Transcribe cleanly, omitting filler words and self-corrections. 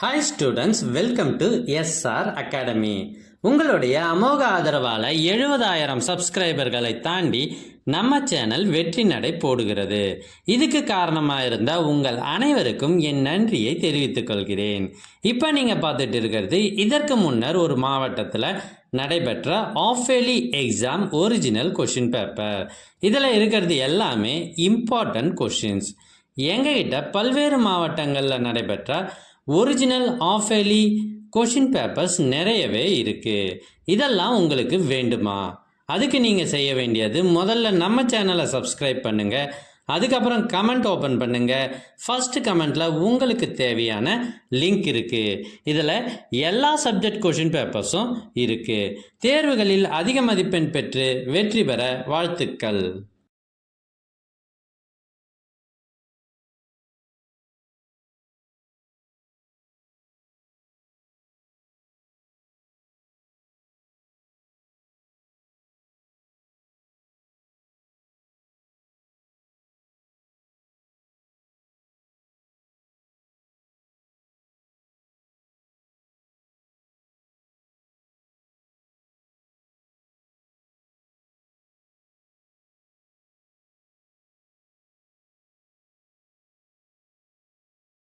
Hi students, welcome to SR academy. உங்களுடைய அமோக ஆதரவால் 70,000 சப்ஸ்கிரைபர்களை தாண்டி நம்ம சேனல் வெற்றி நடை போடுகிறது. இதுக்கு காரணமாக இருந்த உங்கள் அனைவருக்கும் என் நன்றியை தெரிவித்துக் கொள்கிறேன். இப்போ நீங்கள் பார்த்துட்டு இருக்கிறது இதற்கு முன்னர் ஒரு மாவட்டத்தில் நடைபெற்ற of-yearly exam original question paper. இதில் இருக்கிறது எல்லாமே இம்பார்ட்டன்ட் கொஷின்ஸ். எங்ககிட்ட பல்வேறு மாவட்டங்களில் நடைபெற்ற ஒரிஜினல் ஆஃப்-இயர்லி கொஷின் பேப்பர்ஸ் நிறையவே இருக்குது. இதெல்லாம் உங்களுக்கு வேண்டுமா? அதுக்கு நீங்கள் செய்ய வேண்டியது முதல்ல நம்ம சேனலை சப்ஸ்கிரைப் பண்ணுங்கள். அதுக்கப்புறம் கமெண்ட் ஓப்பன் பண்ணுங்கள். ஃபஸ்ட்டு கமெண்ட்டில் உங்களுக்கு தேவையான லிங்க் இருக்குது. இதில் எல்லா சப்ஜெக்ட் கொஷின் பேப்பர்ஸும் இருக்குது. தேர்வுகளில் அதிக மதிப்பெண் பெற்று வெற்றி பெற வாழ்த்துக்கள்.